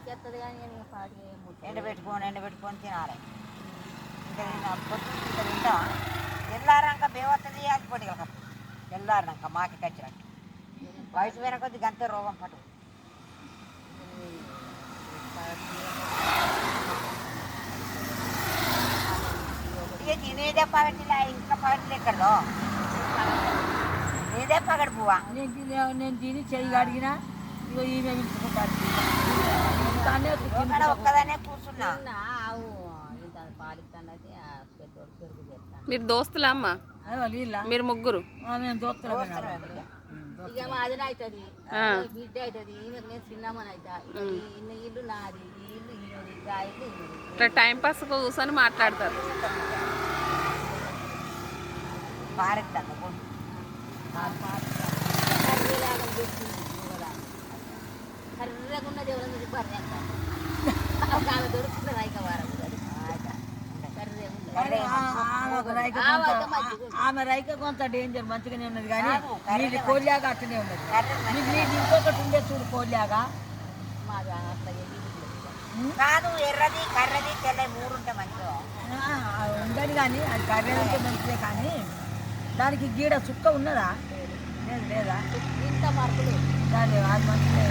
ఎక్కేస్తుంది కానీ పాటి ఎండబెట్టుకొని తినాలి. ఇంకా పొద్దున్న ఇంకా తింటావా? తెల్లారాక బేవత్తది అది పొడిగల తెల్లారినాక మాకి కచ్చినట్టు వయసు పోయిన కొద్ది గంతే రోగం పట్టు. ఇక నేనేదే పగటిలా ఇంకా పగటిలు ఎక్కడో నేదే పగడి పువ్వా నేను తిని చెయ్యి అడిగినా ఇగో ఈమె ఒక్కదానే కూర్చున్నా. పాలిస్తానైతే పెద్దోడు పెరుగు చేస్తాను. మీరు దోస్తులా అమ్మ? మీరు ముగ్గురు ఇక మా అదిన అవుతుంది బిడ్డ అవుతుంది ఈమెకు నేను చిన్నమ్మని అవుతా. ఇన్ని ఇల్లు నాది ఈ ఇల్లు ఈమెది ఆ ఇల్లు ఈమెది. ఇట్లా టైం పాస్ కూర్చొని మాట్లాడతారు. మారెత్తాను కర్రీలాగా పెట్టి కర్రగా ఉన్నది ఎవరైనా బర్రె ఒక ఆమె దొరుకుతుంది రైక వారం ఆమె రైక కొంత డేంజర్ మంచిగానే ఉన్నది కానీ నీది కోళ్ళాగా అట్టనే ఉన్నది. నీకు ఇంకొకటి ఉండే చూడు కోళ్ళాగా కాదు ఎర్రది కర్రది తెల్ల మూడు ఉంటే మంచిగా ఉండదు కానీ అది కర్రీ ఉంటే మంచిదే కానీ దానికి గీడ చుక్క ఉన్నదా? లేదు లేదా ఇంత మార్పులు అది మంచిదే.